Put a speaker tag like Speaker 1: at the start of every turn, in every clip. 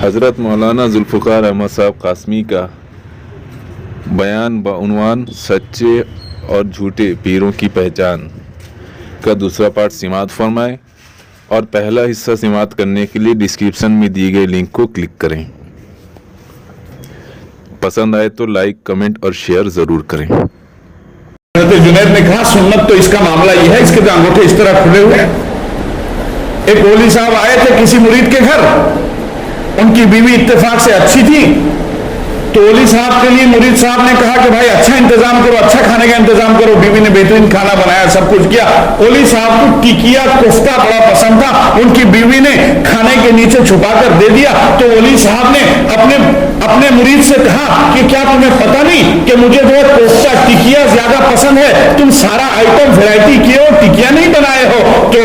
Speaker 1: حضرت مولانا ذوالفقار احمد صاحب قاسمی کا بیان بعنوان سچے اور جھوٹے پیروں کی پہچان کا دوسرا پارٹ سماعت فرمائیں اور پہلا حصہ سماعت کرنے کے لیے ڈسکرپشن میں دی گئی لنک کو کلک کریں۔ پسند آئے تو لائک، کمنٹ اور شیئر ضرور کریں۔
Speaker 2: حضرت جنید نے کہا سنت تو اس کا معاملہ یہ ہے، اس کے انگوٹھے اس طرح کھلے ہوئے۔ ایک اولی صاحب آئے تھے کسی مرید کے گھر، ان کی بیوی اتفاق سے اچھی تھی، تو اولی صاحب کے لیے مرید صاحب نے کہا کہ بھائی اچھا انتظام کرو، اچھا کھانے کا انتظام کرو۔ بیوی نے بہترین کھانا بنایا، سب کچھ کیا۔ اولی صاحب کو ٹکیا کوفتہ بڑا پسند تھا، ان کی بیوی نے کھانے کے نیچے چھپا کر دے دیا۔ تو اولی صاحب نے اپنے مرید سے کہا کہ کیا تمہیں پتہ نہیں کہ مجھے جو ہے کوفتہ ٹکیا زیادہ پسند ہے، تم سارا آئٹم ویرائٹی کیے ہو، ٹکیا نہیں بنائے ہو۔ تو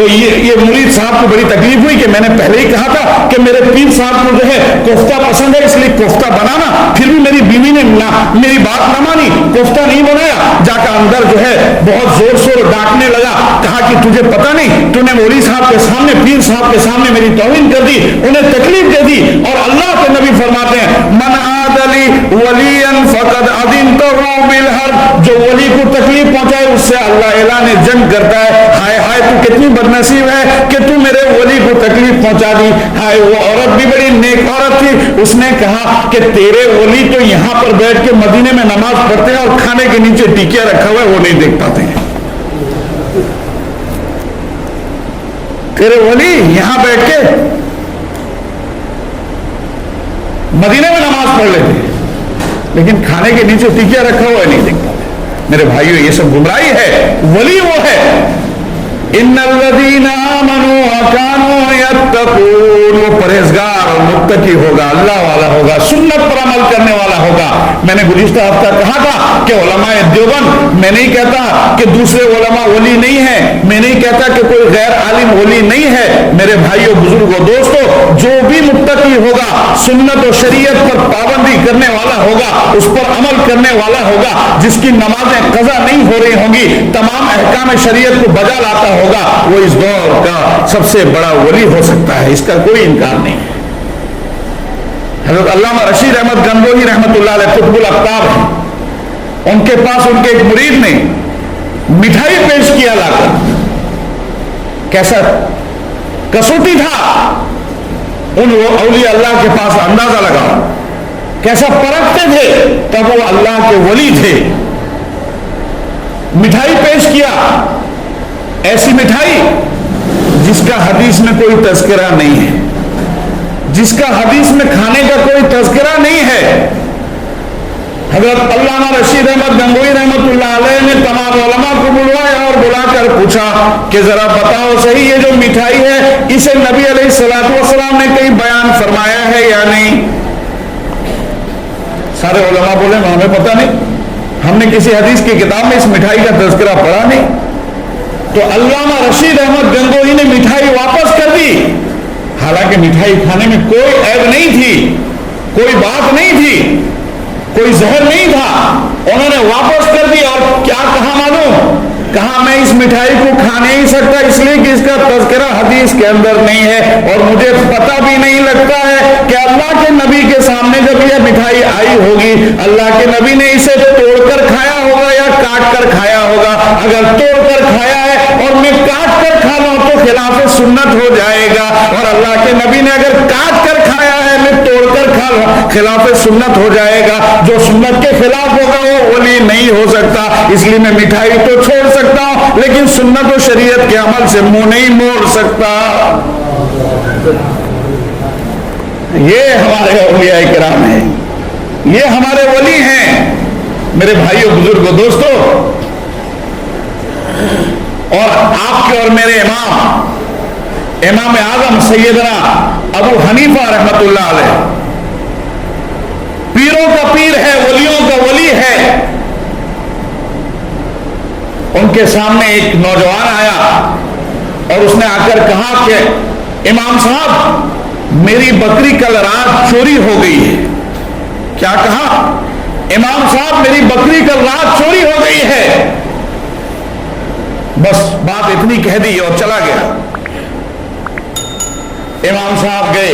Speaker 2: یہ مرید صاحب کو بڑی تکلیف ہوئی کہ میں نے پہلے ہی کہا تھا کہ میرے پیر صاحب کو جو ہے کوفتہ پسند ہے، اس لیے کوفتہ بنانا، پھر بھی میری بیوی نے میری بات نہ مانی، کوفتہ نہیں بنایا۔ جا کر اندر جو ہے بہت زور شور ڈانٹنے لگا، کہا کہ تجھے پتہ نہیں، تو نے مولوی صاحب کے سامنے، پیر صاحب کے سامنے میری توہین کر دی، انہیں تکلیف دے دی۔ اور اللہ کے نبی فرماتے ہیں من عاد لی ولیا فقد اذنتہ بالحرب، جو ولی کو تکلیف پہنچائے اس سے اللہ اعلان جنگ کرتا ہے۔ ہائے ہائے تو کتنی بدنصیب ہے کہ تو میرے ولی کو تکلیف پہنچا دی۔ ہائے وہ عورت بھی بڑی نیک عورت تھی، اس نے کہا کہ تیرے ولی تو یہاں پر بیٹھ کے مدینے میں نماز پڑھتے ہیں اور کھانے کے نیچے ٹکیا رکھا ہوا ہے وہ نہیں دیکھ پاتے ہیں۔ تیرے ولی یہاں بیٹھ کے مدینے میں نماز پڑھ لیتے ہیں لیکن کھانے کے نیچے ٹکیا رکھا ہوا ہے نہیں دیکھ پاتے۔ میرے بھائیو یہ سب گمراہی ہے۔ ولی وہ ہے ان الذین آمنوا وکانوا یتقون، وہ پرہیزگار اور متقی ہوگا، اللہ والا ہوگا، سنت پر عمل کرنے والا ہوگا۔ میں نے گزشتہ ہفتہ کہا تھا کہ علماء دیوبند، میں نہیں کہتا کہ دوسرے علماء ولی نہیں ہیں، میں نہیں کہتا کہ کوئی غیر عالم ولی نہیں ہے۔ میرے بھائیوں، بزرگوں، دوستوں، جو بھی متقی ہوگا، سنت و شریعت پر پابندی کرنے والا ہوگا، اس پر عمل کرنے والا ہوگا، جس کی نمازیں قضا نہیں ہو رہی ہوں گی، تمام احکام شریعت کو بجا لاتا ہوگا، وہ اس دور کا سب سے بڑا ولی ہو سکتا ہے، اس کا کوئی انکار نہیں ہے۔ حضرت علامہ رشید احمد گنگوہی رحمۃ اللہ علیہ قطب الاقطاب ہیں، ان کے پاس ان کے ایک مرید نے مٹھائی پیش کیا لا کر، کیسا کسوٹی تھا، ان اولیاء اللہ کے پاس اندازہ لگا کیسا پرکھتے تھے، تب وہ اللہ کے ولی تھے۔ مٹھائی پیش کیا، ایسی مٹھائی جس کا حدیث میں کوئی تذکرہ نہیں ہے، جس کا حدیث میں کھانے کا کوئی تذکرہ نہیں ہے۔ حضرت علامہ رشید احمد گنگوہی رحمۃ اللہ علیہ نے تمام علماء کو بلوایا اور بلا کر پوچھا کہ ذرا بتاؤ صحیح یہ جو مٹھائی ہے اسے نبی علیہ الصلوۃ والسلام نے کہیں بیان فرمایا ہے یا نہیں؟ سارے علماء بولے ہمیں پتہ نہیں، ہم نے کسی حدیث کی کتاب میں اس مٹھائی کا تذکرہ پڑھا نہیں۔ تو علامہ رشید احمد گنگوہی نے مٹھائی واپس کر دی، حالانکہ مٹھائی کھانے میں کوئی عیب نہیں تھی، کوئی بات نہیں تھی، کوئی زہر نہیں تھا، انہوں نے واپس کر دی۔ اور کیا کہا معلوم؟ کہا میں اس مٹھائی کو کھا نہیں سکتا اس لیے کہ اس کا تذکرہ حدیث کے اندر نہیں ہے، اور مجھے پتہ بھی نہیں لگتا ہے کہ اللہ کے نبی کے سامنے جب یہ مٹھائی آئی ہوگی اللہ کے نبی نے اسے توڑ کر کھایا ہوگا یا کاٹ کر کھایا ہوگا۔ اگر توڑ کر کھایا ہے اور میں کاٹ کر کھا لوں تو خلاف سنت ہو جائے گا، اور اللہ کے نبی نے اگر کاٹ کر کھایا ہے میں توڑ کر کھا لوں خلاف سنت ہو جائے گا۔ جو سنت کے خلاف ہوگا وہ ولی نہیں ہو سکتا، اس لیے میں مٹھائی تو چھوڑ سکتا ہوں لیکن سنت و شریعت کے عمل سے منہ نہیں موڑ سکتا۔ یہ ہمارے اولیاء کرام ہیں، یہ ہمارے ولی ہیں۔ میرے بھائیوں، بزرگوں، دوستوں، اور آپ کے اور میرے امام اعظم سیدنا ابو حنیفہ رحمۃ اللہ علیہ پیروں کا پیر ہے، ولیوں کا ولی ہے۔ ان کے سامنے ایک نوجوان آیا اور اس نے آ کر کہا کہ امام صاحب میری بکری کل رات چوری ہو گئی ہے۔ کیا کہا؟ امام صاحب میری بکری کل رات چوری ہو گئی ہے۔ بس بات اتنی کہہ دی اور چلا گیا۔ امام صاحب گئے،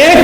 Speaker 2: 1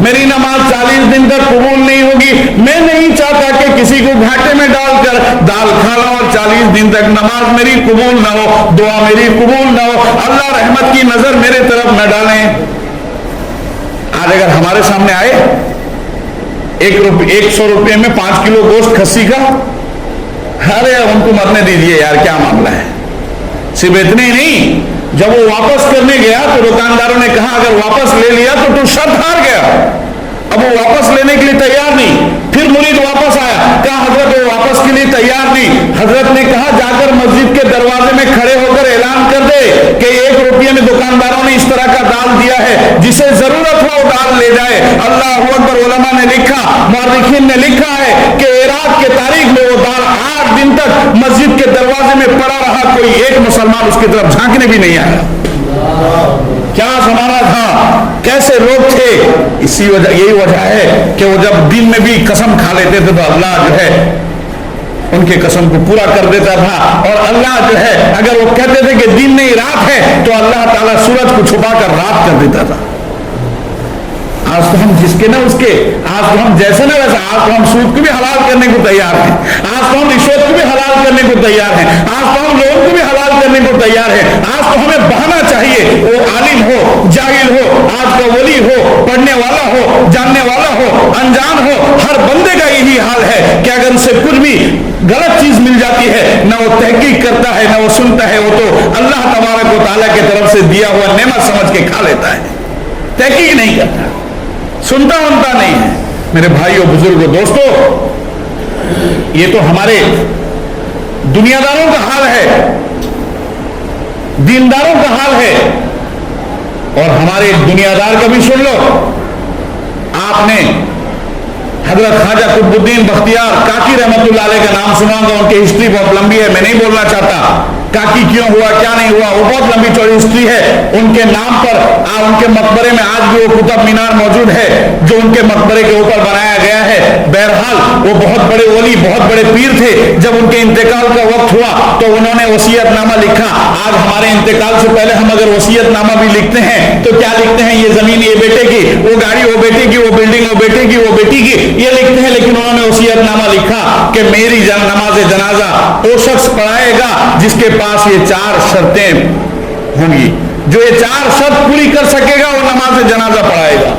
Speaker 2: میری نماز 40 دن تک قبول نہیں ہوگی. میں نہیں چاہتا کہ کسی کو گھاٹے میں ڈال کر دال کھا لوں اور 40 دن تک نماز میری قبول نہ ہو, دعا میری قبول نہ ہو, اللہ رحمت کی نظر میرے طرف نہ ڈالیں. آج اگر ہمارے سامنے آئے 100 روپے میں 5 کلو گوشت کھسی کا, ارے ان کو مرنے دیجئے یار, کیا معاملہ ہے. صرف اتنے ہی نہیں, جب وہ واپس کرنے گیا تو دکانداروں نے کہا اگر واپس لے لیا تو شرط ہار گیا. اب وہ واپس لینے کے لیے تیار نہیں. پھر مرید واپس آیا, کہا حضرت وہ واپس کے لیے تیار نہیں. حضرت نے کہا جا کر مسجد کے دروازے میں کھڑے ہو کر اعلان کر دے کہ 1 روپیے میں دکانداروں نے اس طرح کا دال دیا ہے, جسے ضرورت ہو وہ دال لے جائے. اللہ اکبر. علماء نے لکھا, مورخین نے لکھا ہے کہ عراق کے تاریخ میں وہ دال 8 دن تک مسجد کے دروازے میں پڑا رہا, کوئی ایک مسلمان اس کی طرف جھانکنے بھی نہیں آیا. کیا زمانہ تھا, کیسے لوگ تھے. اسی وجہ, یہی وجہ ہے کہ وہ جب دن میں بھی قسم کھا لیتے تھے تو اللہ جو ہے ان کے قسم کو پورا کر دیتا تھا. اور اللہ جو ہے اگر وہ کہتے تھے کہ دن نہیں رات ہے تو اللہ تعالیٰ سورج کو چھپا کر رات کر دیتا تھا. آج تو ہم جس کے نہ اس کے, آج تو ہم جیسے نہ ویسے, آج تو ہم سود کو بھی حلال کرنے کو تیار ہیں, آج تو ہم رشوت کو بھی حلال کرنے کو تیار ہیں, آج تو ہم لوگوں کو بھی حلال کرنے کو تیار ہیں. آج تو ہمیں بہانا چاہیے, وہ عالم ہو, جاہل ہو, آج کا ولی ہو, پڑھنے والا ہو, جاننے والا ہو, انجان ہو, ہر بندے کا یہی حال ہے کہ اگر اسے کچھ بھی غلط چیز مل جاتی ہے نہ وہ تحقیق کرتا ہے نہ وہ سنتا ہے, وہ تو اللہ تبارک و تعالیٰ کی طرف سے دیا ہوا نعمت سمجھ کے کھا لیتا ہے, تحقیق نہیں کرتا, سنتا ونتا نہیں ہے. میرے بھائیوں, بزرگوں, دوستوں, یہ تو ہمارے دنیا داروں کا حال ہے, دینداروں کا حال ہے. اور ہمارے دنیا دار کا بھی سن لو. آپ نے حضرت خواجہ قطب الدین بختیار کاکی رحمت اللہ علیہ کا نام سنا ہوگا. ان کی ہسٹری بہت لمبی ہے, میں نہیں بولنا چاہتا کاکی کیوں ہوا کیا نہیں ہوا, وہ بہت لمبی چوڑی ہسٹری ہے. ان کے نام پر ان کے مقبرے میں آج بھی وہ قطب مینار موجود ہے جو ان کے مقبرے کے اوپر بنایا گیا ہے. بہرحال وہ بہت بڑے ولی, بہت بڑے پیر تھے. جب ان کے انتقال کا وقت ہوا تو انہوں نے وصیت نامہ لکھا. آج ہمارے انتقال سے پہلے ہم اگر وصیت نامہ بھی لکھتے ہیں تو کیا لکھتے ہیں, یہ زمین یہ بیٹے کی, وہ گاڑی وہ بیٹے کی, وہ بلڈنگ وہ بیٹے کی, وہ بیٹی کی, یہ لکھتے ہیں. لیکن انہوں نے وصیت نامہ لکھا کہ میری نماز جنازہ وہ شخص پڑھائے گا جس کے پاس یہ 4 شرطیں ہوں گی. جو یہ 4 شرط پوری کر سکے گا وہ نماز جنازہ پڑھائے گا.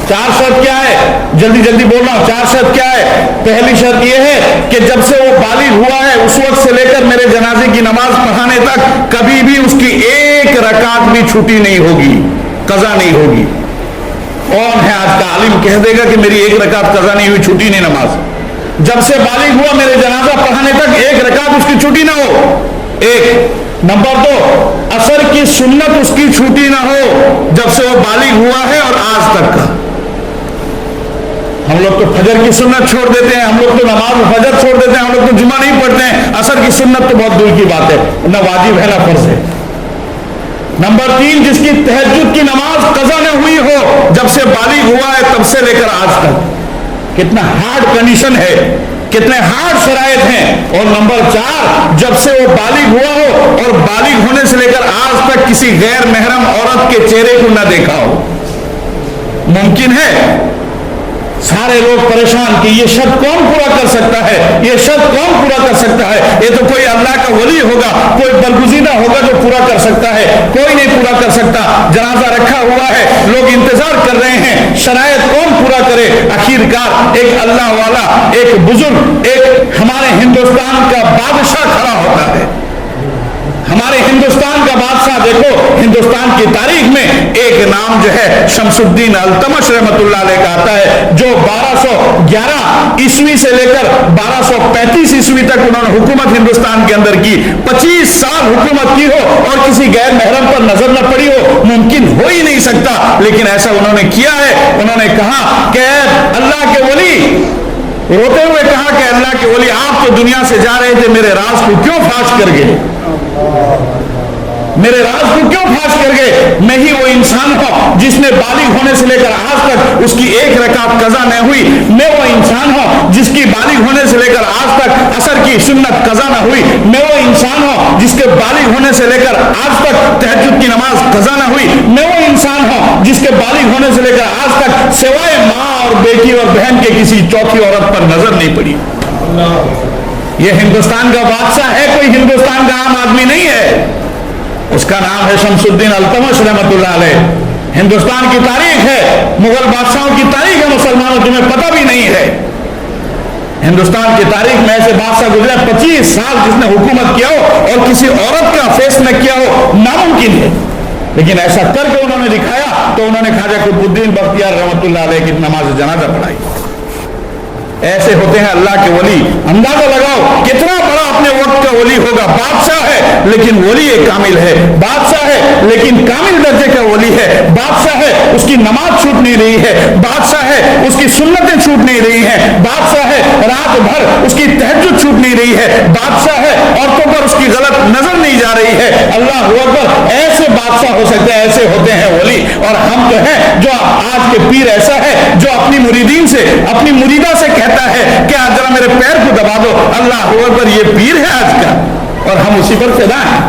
Speaker 2: 4 شرط کیا ہے, جلدی جلدی بول رہا ہوں. 4 شرط کیا ہے؟ پہلی شرط یہ ہے کہ جب سے وہ بالغ ہوا ہے اس وقت سے لے کر میرے جنازے کی نماز پڑھانے تک کبھی بھی اس کی 1 رکعت بھی چھٹی نہیں ہوگی, قضا نہیں ہوگی. کون ہے آج کا عالم کہہ دے گا کہ میری 1 رکعت قضا نہیں ہوئی, چھٹی نہیں نماز. جب سے بالغ ہوا میرے جنازہ پڑھانے تک 1 رکعت اس کی چھٹی نہ ہو. 1 نمبر 2, عصر کی سنت اس کی چھوٹی نہ ہو جب سے وہ بالغ ہوا ہے اور آج تک کا. ہم لوگ تو فجر کی سنت چھوڑ دیتے ہیں, ہم لوگ تو نماز فجر چھوڑ دیتے ہیں, ہم لوگ تو جمعہ نہیں پڑھتے ہیں. عصر کی سنت تو بہت دور کی بات ہے, نہ واجب ہے نہ فرض ہے. نمبر 3, جس کی تہجد کی نماز قضا نہ ہوئی ہو جب سے بالغ ہوا ہے تب سے لے کر آج تک. کتنا ہارڈ کنڈیشن ہے, کتنے ہارڈ شرائط ہیں. اور نمبر 4, جب سے وہ بالغ ہوا ہو اور بالغ ہونے سے لے کر آج تک کسی غیر محرم عورت کے چہرے کو نہ دیکھا ہو. ممکن ہے سارے لوگ پریشان کہ یہ شرط کون پورا کر سکتا ہے, یہ شرط کون پورا کر سکتا ہے. یہ تو کوئی اللہ کا ولی ہوگا, کوئی برگزیدہ ہوگا جو پورا کر سکتا ہے, کوئی نہیں پورا کر سکتا. جنازہ رکھا ہوا ہے, لوگ انتظار کر رہے ہیں, شرائط کون پورا کرے. آخرکار ایک اللہ والا, ایک بزرگ, ایک ہمارے ہندوستان کا بادشاہ کھڑا ہوتا ہے. ہمارے ہندوستان کا بادشاہ, دیکھو ہندوستان کی تاریخ میں ایک نام جو ہے شمس الدین التمش رحمت اللہ علیہ کا آتا ہے, جو 1211 عیسوی سے لے کر 1235 عیسوی تک انہوں نے حکومت ہندوستان کے اندر کی. 25 سال حکومت کی ہو اور کسی غیر محرم پر نظر نہ پڑی ہو, ممکن ہو ہی نہیں سکتا. لیکن ایسا انہوں نے کیا ہے. انہوں نے کہا کہ اللہ کے ولی, روتے ہوئے کہا کہ اللہ کے ولی آپ تو دنیا سے جا رہے تھے, میرے راز کو کیوں فاش کر گئے. میرے راز کو کیوں پھاش کر گئے؟ میں ہی وہ انسان ہوں جس نے بالغ ہونے سے لے کر آج تک اس کی ایک رکعت قضا نہ ہوئی، میں وہ انسان ہوں جس کی بالغ ہونے سے لے کر آج تک عصر کی سنت قضا نہ ہوئی، میں وہ انسان ہوں جس کے بالغ ہونے سے لے کر آج تک تہجد کی نماز قضا نہ ہوئی، میں وہ انسان ہوں جس کے بالغ ہونے سے لے کر آج تک سوائے ماں اور بیٹی اور بہن کے کسی چوتھی عورت پر نظر نہیں پڑی۔ یہ ہندوستان کا بادشاہ ہے، کوئی ہندوستان کا عام آدمی نہیں ہے، اس کا نام ہے شمس الدین التمش رحمۃ اللہ علیہ۔ ہندوستان کی تاریخ ہے، مغل بادشاہوں کی تاریخ ہے، مسلمانوں تمہیں پتہ بھی نہیں ہے۔ ہندوستان کی تاریخ میں ایسے بادشاہ گزرے 25 سال جس نے حکومت کیا ہو اور کسی عورت کا فیس نہ کیا ہو، ناممکن ہے، لیکن ایسا کر کے انہوں نے دکھایا تو انہوں نے خواجہ قطب الدین بختیار رحمۃ اللہ علیہ کی نماز جنازہ پڑھائی۔ ایسے ہوتے ہیں اللہ کے ولی۔ اندازہ لگاؤ کتنا بڑا اپنے وقت کا ولی ہوگا، بادشاہ ہے لیکن ولی کامل ہے، بادشاہ ہے لیکن کامل درجے کا ولی ہے، بادشاہ ہے اس کی نماز چھوٹ نہیں رہی ہے، بادشاہ ہے اس کی سنتیں چھوٹ نہیں رہی ہیں، بادشاہ ہے رات بھر اس کی تہجد چھوٹ نہیں رہی ہے، بادشاہ ہے عورتوں پر اس کی غلط نظر نہیں جا رہی ہے۔ اللہ اکبر، ایسے بادشاہ ہو سکتے ہیں، ایسے ہوتے ہیں ولی۔ اور ہم تو ہیں جو آج کے پیر ایسا ہے جو اپنی مریدین سے، اپنی مریدہ سے کہتا ہے کہ آج ذرا میرے پیر کو دبا دو، اللہ اکبر، یہ پیر ہے آج کا، اور ہم اسی پر فدا ہیں۔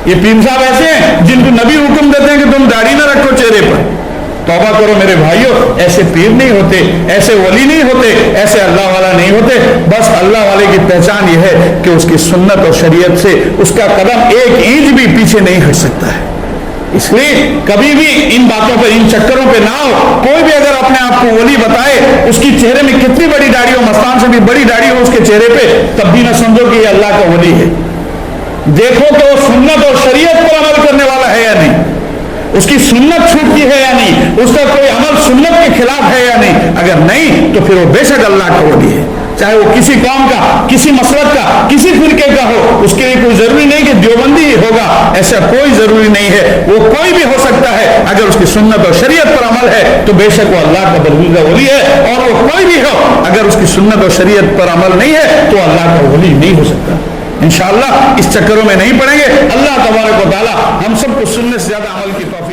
Speaker 2: یہ پیر صاحب ایسے ہیں جن کو نبی حکم دیتے ہیں کہ تم داڑھی نہ رکھو چہرے پر۔ توبہ کرو میرے بھائیوں، ایسے پیر نہیں ہوتے، ایسے ولی نہیں ہوتے، ایسے اللہ والا نہیں ہوتے۔ بس اللہ والے کی پہچان یہ ہے کہ اس کی سنت اور شریعت سے اس کا قدم ایک انچ بھی پیچھے نہیں ہٹ سکتا ہے۔ اس لیے کبھی بھی ان باتوں پہ، ان چکروں پہ نہ ہو۔ کوئی بھی اگر اپنے آپ کو ولی بتائے، اس کی چہرے میں کتنی بڑی داڑھی ہو، مستان سے بھی بڑی داڑھی ہو اس کے چہرے پہ، تب بھی نہ سمجھو کہ یہ اللہ کا ولی ہے۔ دیکھو تو سنت اور شریعت پر عمل کرنے والا ہے یا نہیں، اس کی سنت چھوٹتی ہے یا نہیں، اس کا کوئی عمل سنت کے خلاف ہے یا نہیں۔ اگر نہیں تو پھر وہ بے شک اللہ کا ولی ہے، چاہے وہ کسی قوم کا، کسی مسلک کا، کسی فرقے کا ہو۔ اس کے لیے کوئی ضروری نہیں کہ دیوبندی ہی ہوگا، ایسا کوئی ضروری نہیں ہے، وہ کوئی بھی ہو سکتا ہے۔ اگر اس کی سنت اور شریعت پر عمل ہے تو بے شک وہ اللہ کا برگزیدہ ولی ہے، اور وہ کوئی بھی ہو، اگر اس کی سنت اور شریعت پر عمل نہیں ہے تو اللہ کا ولی نہیں ہو سکتا۔ انشاءاللہ اس چکروں میں نہیں پڑیں گے۔ اللہ تبارک و تعالی ہم سب کو سننے سے زیادہ عمل کی توفیق